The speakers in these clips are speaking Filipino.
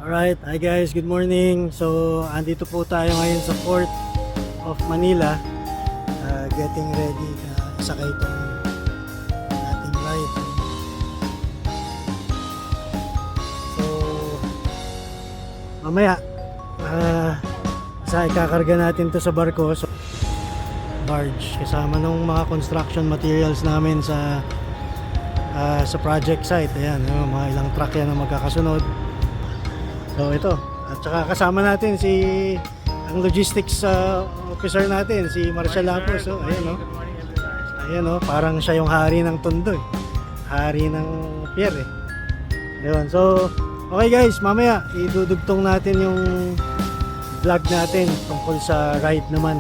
Alright, hi guys, good morning. So, andito po tayo ngayon sa Port of Manila, getting ready na isakay itong ating ride. So, mamaya, ikakarga natin to sa barko. So, barge, kasama ng mga construction materials namin sa project site. Ayan, mga ilang truck yan na magkakasunod. So ito, at saka kasama natin ang logistics officer natin, si Marshall Lapos. So ayan o, parang siya yung hari ng Tondo eh. Hari ng pier eh. Ayun, so okay guys, mamaya idudugtong natin yung vlog natin tungkol sa ride naman,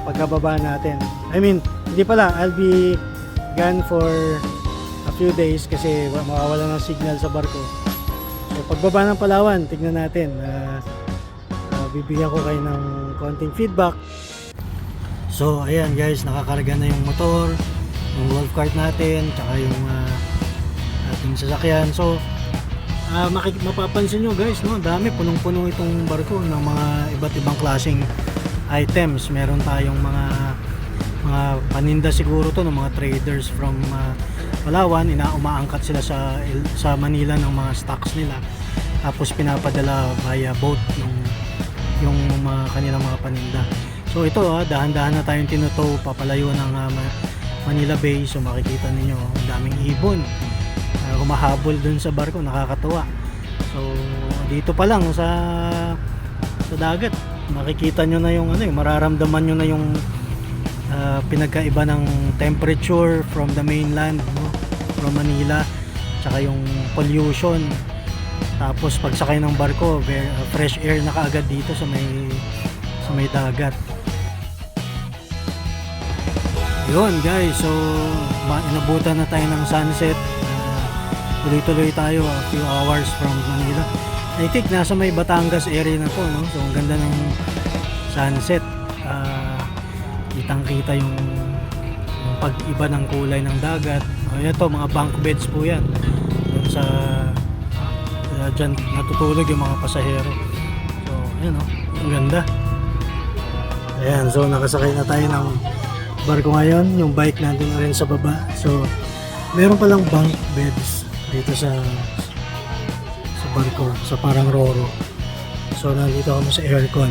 pagkababa natin. I mean, hindi pala, I'll be gone for a few days kasi mawawala ng signal sa barko. So pagbaba ng Palawan, tignan natin, bibigyan ko kayo ng konting feedback. So ayan guys, nakakarga na yung motor, yung golf cart natin, tsaka yung ating sasakyan. So mapapansin nyo guys, dami, punong-puno itong barko ng mga iba't ibang klaseng items. Meron tayong mga paninda siguro to ng mga traders from Palawan. Umaangkat sila sa Manila ng mga stocks nila, tapos pinapadala via boat yung mga kanilang mga paninda. So ito dahan-dahan na tayong tinutow papalayo ng Manila Bay. So makikita ninyo ang daming ibon humahabol dun sa barko, nakakatuwa. So dito pa lang sa dagat makikita nyo na yung mararamdaman nyo na yung pinagkaiba ng temperature from the mainland, from Manila, tsaka yung pollution. Tapos pagsakay ng barko, fresh air na kaagad dito sa may dagat. Yun guys, so inabutan na tayo ng sunset. Tuloy-tuloy tayo a few hours from Manila. I think nasa may Batangas area na po, so ang ganda ng sunset. Kitang-kita yung pag-iba ng kulay ng dagat. Ito, mga bunk beds po yan. Doon dyan natutulog yung mga pasahero. So, ayan ang ganda. Ayan, so nakasakay na tayo ng barko ngayon. Yung bike nandun na rin sa baba. So, meron palang bunk beds dito sa barko, sa parang roro. So, nandito kami sa aircon.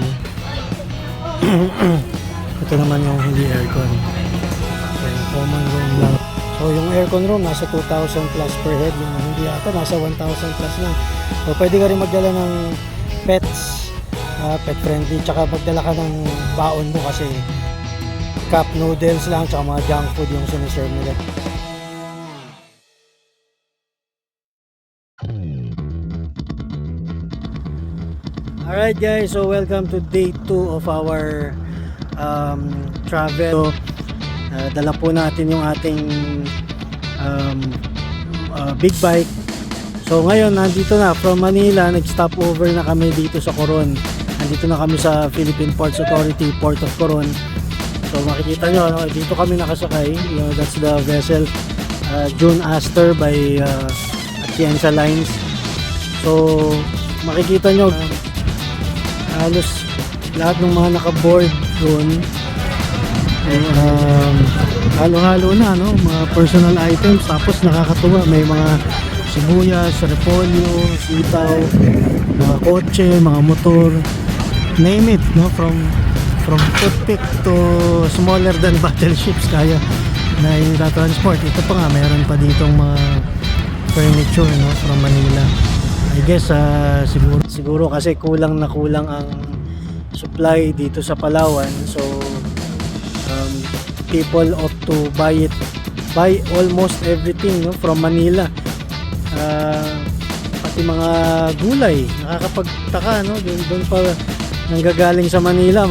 Ito naman yung hindi aircon. Okay, common room lang. So yung aircon room nasa 2,000 plus per head. Yung hindi ata nasa 1,000 plus lang. So pwede ka rin magdala ng pets, pet friendly. Tsaka magdala ka ng baon mo kasi cup noodles lang tsaka mga junk food yung siniserve nila. Alright guys, so welcome to day 2 of our travel. So, dala po natin yung ating big bike. So ngayon nandito na from Manila, nag-stop over na kami dito sa Coron. Nandito na kami sa Philippine Ports Authority, Port of Coron. So makikita nyo, dito kami nakasakay. That's the vessel June Aster by Atienza Lines. So makikita nyo halos lahat ng mga naka-board doon halo-halo na mga personal items. Tapos nakakatuwa, may mga sibuyas, repolyo, sitaw, mga kotse, mga motor, name it, from toothpick to smaller than battleships kaya na i-transport. Ito pa nga, mayroon pa ditong mga furniture from Manila. I guess siguro kasi kulang na kulang ang supply dito sa Palawan, so people opt to buy almost everything from Manila, pati mga gulay. Nakakapagtaka doon pa nanggagaling sa Manila,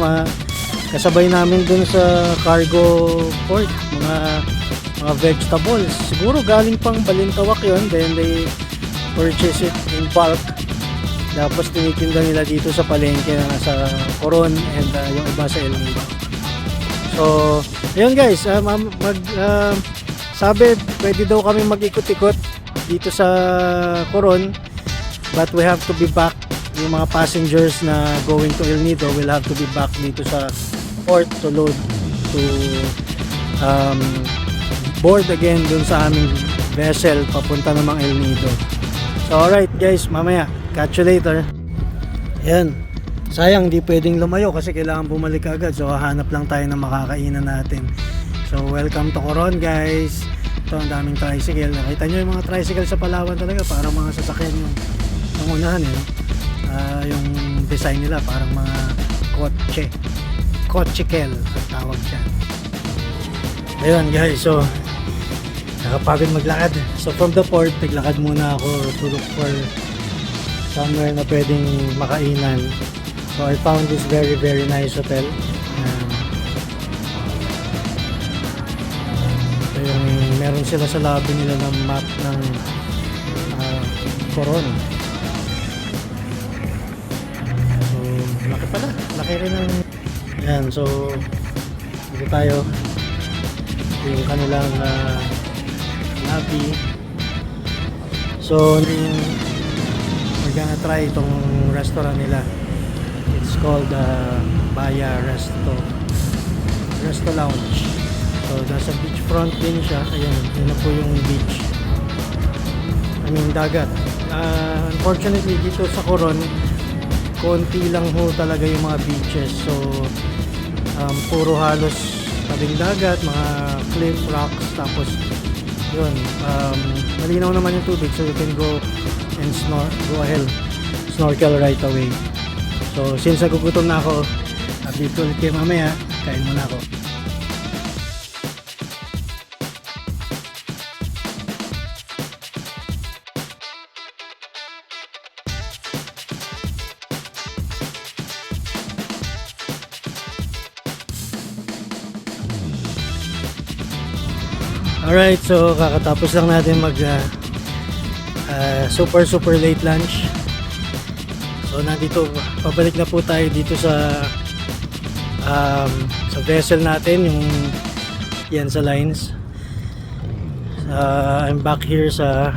kasabay namin doon sa cargo port, mga vegetables, siguro galing pang Balintawak yon, then they purchase it in bulk. Tapos tinitinda nila dito sa palengke na sa Coron and yung iba sa El Nido. So, ayun guys, sabi pwede daw kami mag-ikot-ikot dito sa Coron. but we have to be back. Yung mga passengers na going to El Nido will have to be back dito sa port to load to board again dun sa aming vessel papunta namang El Nido. So alright guys, mamaya catch you later. Yan, sayang di pwedeng lumayo kasi kailangan bumalik agad, so hahanap lang tayo ng makakainan natin. So welcome to Coron guys. Ito ang daming tricycle. Nakita nyo yung mga tricycle sa Palawan talaga, parang mga sasakyan yung unahan yung design nila parang mga kotsekel ang tawag dyan. Ayun guys, so nakapagod maglakad. So from the port, naglakad muna ako to look for somewhere na pwedeng makainan. So I found this very nice hotel. So yung meron sila sa lobby nila ng map ng Coron. Laki pala, laki rin ang yan. So dito tayo yung kanilang lobby. So we're gonna try itong restaurant nila. It's called Baya Resto Lounge. So nasa beachfront din siya. Ayan, yun na po yung beach, I mean dagat. Unfortunately dito sa Coron konti lang ho talaga yung mga beaches. So puro halos tabing dagat, mga cliff rocks, tapos yun, malinaw naman yung tubig, so you can go and go ahead snorkel right away. So since nagugutom na ako, update ko ulit kayo mamaya. Kain muna ako. Alright, so kakatapos lang natin mag super late lunch. So nandito, pabalik na po tayo dito sa vessel natin, yung yan sa lines. I'm back here sa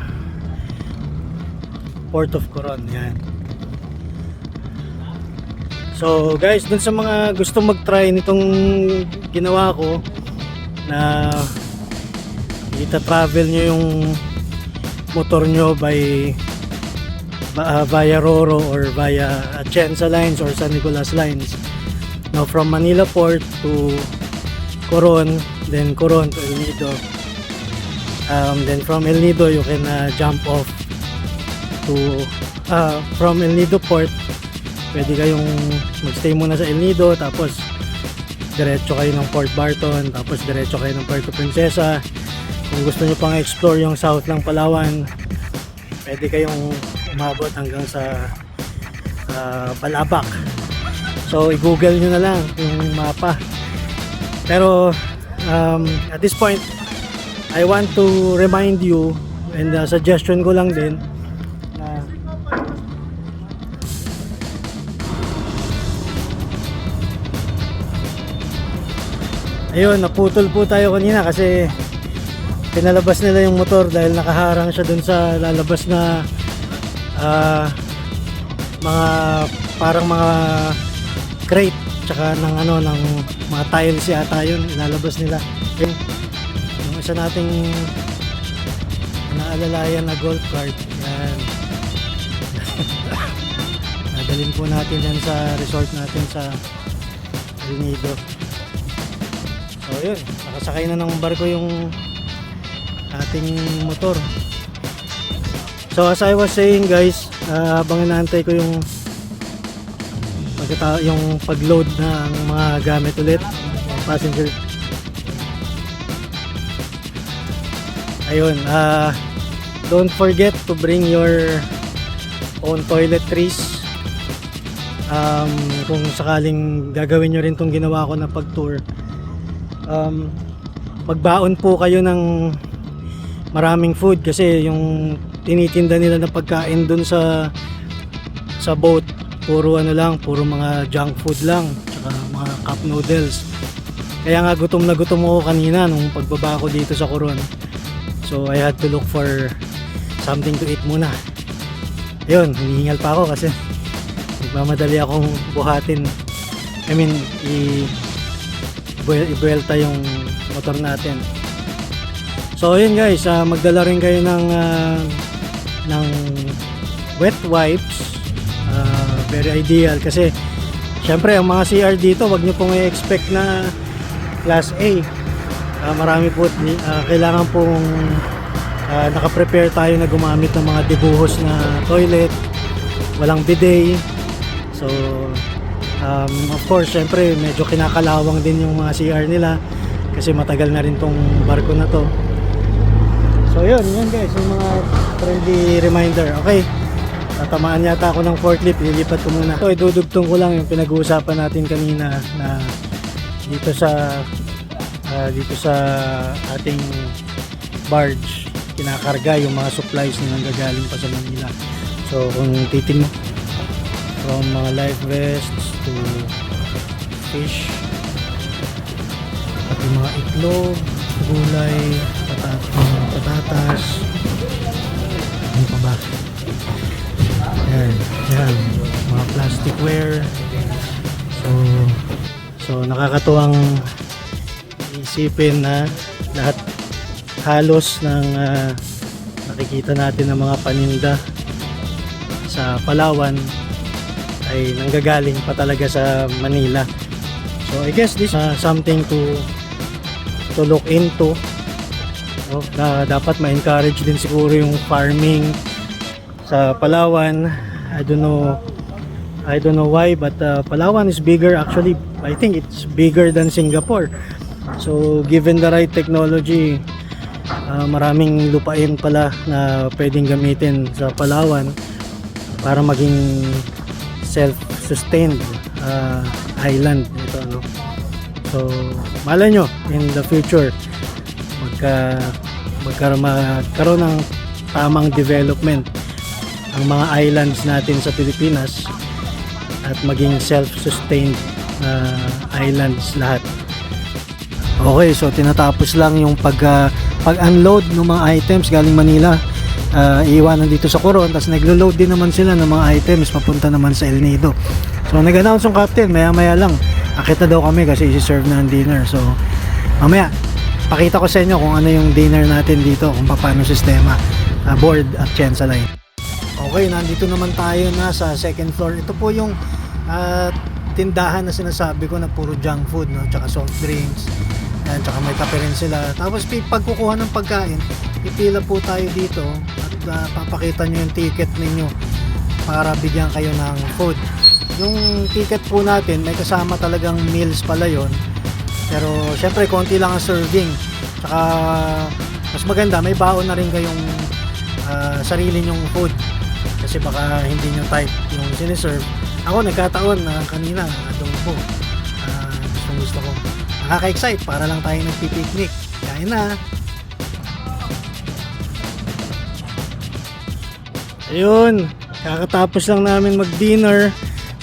Port of Coron. Yan. So guys, dun sa mga gusto mag-try nitong ginawa ko na ita-travel nyo yung motor nyo via Roro or via Atienza Lines or San Nicolas Lines. Now from Manila Port to Coron, then Coron to El Nido. Then from El Nido you can jump off to from El Nido Port. Pwede kayong magstay muna sa El Nido, tapos diretso kayo ng Port Barton, tapos diretso kayo ng Puerto Princesa. Kung gusto nyo pang explore yung south ng Palawan, pwede kayong umabot hanggang sa Balabac. So i-google nyo na lang yung mapa. Pero at this point, I want to remind you, and suggestion ko lang din na ayun, naputol po tayo kanina kasi pinalabas nila yung motor dahil nakaharang siya dun sa lalabas na mga parang mga crate tsaka ng ng mga tiles yata yun ilalabas nila. Yung isa nating naalalayan na golf cart, yan. Nadalhin po natin yan sa resort natin sa El Nido. So yun, nakasakay na ng barko yung ating motor. So as I was saying guys, habang inaantay ko yung pag-load ng mga gamit ulit, passenger. Ayun, don't forget to bring your own toiletries. Kung sakaling gagawin nyo rin tong ginawa ko na pag-tour, magbaon po kayo ng maraming food kasi yung tinitinda nila na pagkain dun sa boat, puro puro mga junk food lang, tsaka mga cup noodles. Kaya nga gutom na gutom ako kanina nung pagbaba ko dito sa Coron. So I had to look for something to eat muna. Yun, hinihingal pa ako kasi nagmamadali akong buhatin. I mean, ibuelta yung motor natin. So yun guys, magdala rin kayo ng wet wipes. Very ideal kasi syempre ang mga CR dito, wag nyo pong i-expect na class A. Marami po kailangan pong naka-prepare tayo na gumamit ng mga dibuhos na toilet, walang bidet. So of course syempre medyo kinakalawang din yung mga CR nila kasi matagal na rin tong barko na to. So yun guys, yung mga friendly reminder. Okay, tatamaan yata ako ng forklift, lilipat ko muna. So idudugtong ko lang yung pinag-uusapan natin kanina na dito sa ating barge kinakarga yung mga supplies na nanggagaling pa sa Manila. So kung titin mo, from mga life vests to fish, pati mga itlog, gulay, patatas, ano pa ba? Yan, mga plasticware. So nakakatuwang isipin na lahat halos ng nakikita natin ng mga paninda sa Palawan ay nanggagaling pa talaga sa Manila. So I guess this is something to look into. Dapat ma-encourage din siguro yung farming sa Palawan. I don't know why, but Palawan is bigger actually. I think it's bigger than Singapore. So given the right technology, maraming lupain pala na pwedeng gamitin sa Palawan para maging self-sustained island ito, ano. So malay nyo in the future magkaroon ng tamang development ang mga islands natin sa Pilipinas at maging self-sustained islands lahat. Okay, so tinatapos lang yung pag-unload ng mga items galing Manila. Iiwanan dito sa Coron, tapos naglo-load din naman sila ng mga items papunta naman sa El Nido. So nag-announce yung captain, maya lang akit na daw kami kasi isi-serve na ang dinner. So mamaya pakita ko sa inyo kung ano yung dinner natin dito, kung paano sistema board at Chensa line. Okay, nandito naman tayo na sa second floor. Ito po yung tindahan na sinasabi ko na puro junk food, no? Tsaka soft drinks. Yan, tsaka may kape rin sila. Tapos pagkukuha ng pagkain, ipila po tayo dito at papakita nyo yung ticket ninyo para bigyan kayo ng food. Yung ticket po natin, may kasama talagang meals pala yon. Pero syempre konti lang ang serving. Tsaka mas maganda, may baon na rin kayong sarili nyong food. Kasi baka hindi nyo type yung siniserve. Ako nagkataon na kanina adobo. Gusto ko. Nakaka-excite para lang tayo nagpipiknik. Kain na. Ayun, kakatapos lang namin mag-dinner.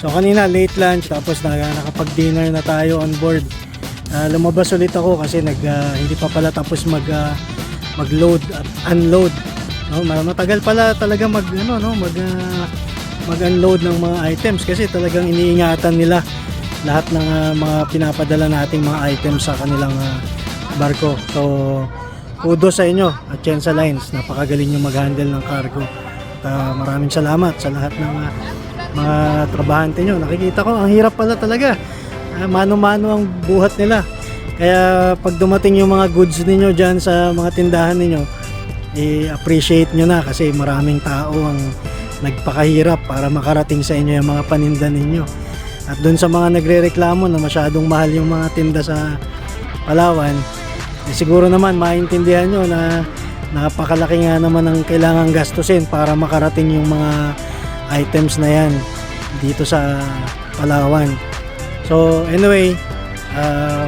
So kanina late lunch, tapos nakapag-dinner na tayo on board. Lumabas ulit ako kasi hindi pa pala tapos mag-load at unload. No, matagal pala talaga mag-unload ng mga items kasi talagang iniingatan nila lahat ng mga pinapadala nating mga items sa kanilang barko. So kudos sa inyo at Chensa Lines, napakagaling nyo mag-handle ng cargo. Maraming salamat sa lahat ng mga trabahante nyo. Nakikita ko ang hirap pala talaga, mano-mano ang buhat nila. Kaya pag dumating yung mga goods ninyo dyan sa mga tindahan ninyo, i-appreciate nyo na kasi maraming tao ang nagpakahirap para makarating sa inyo yung mga paninda ninyo. At doon sa mga nagre-reklamo na masyadong mahal yung mga tinda sa Palawan, siguro naman maintindihan nyo na napakalaki nga naman ang kailangang gastusin para makarating yung mga items na yan dito sa Palawan. So anyway,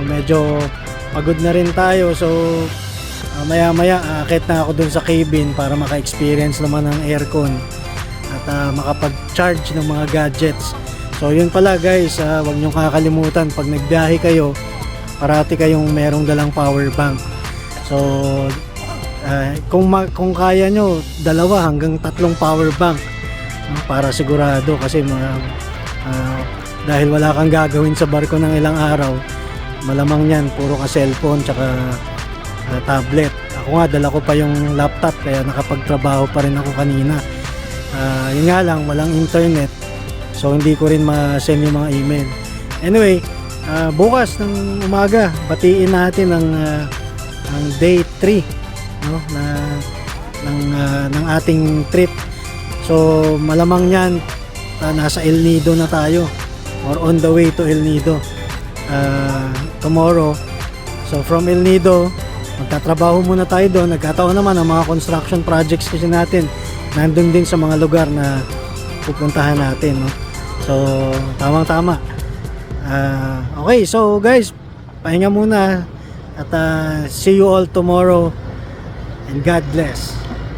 medyo pagod na rin tayo. So maya aakit na ako dun sa cabin para maka-experience naman ng aircon at makapag-charge ng mga gadgets. So yun pala guys, huwag nyo kakalimutan pag nagbiyahe kayo, parati kayong merong dalang power bank. So kung kaya nyo, 2 hanggang 3 power bank. no? Para sigurado kasi dahil wala kang gagawin sa barko ng ilang araw, malamang yan puro ka cellphone tsaka tablet. Ako nga dala ko pa yung laptop kaya nakapagtrabaho pa rin ako kanina. Yun nga lang, walang internet, so hindi ko rin ma-send yung mga email. Anyway, bukas ng umaga batiin natin ang day 3, no, ng ating trip. So malamang yan nasa El Nido na tayo or on the way to El Nido tomorrow. So from El Nido magtatrabaho muna tayo doon. Nagkataon naman ang mga construction projects kasi natin nandun din sa mga lugar na pupuntahan natin, no? So tamang tama. Okay, so guys, pahinga muna at see you all tomorrow and God bless.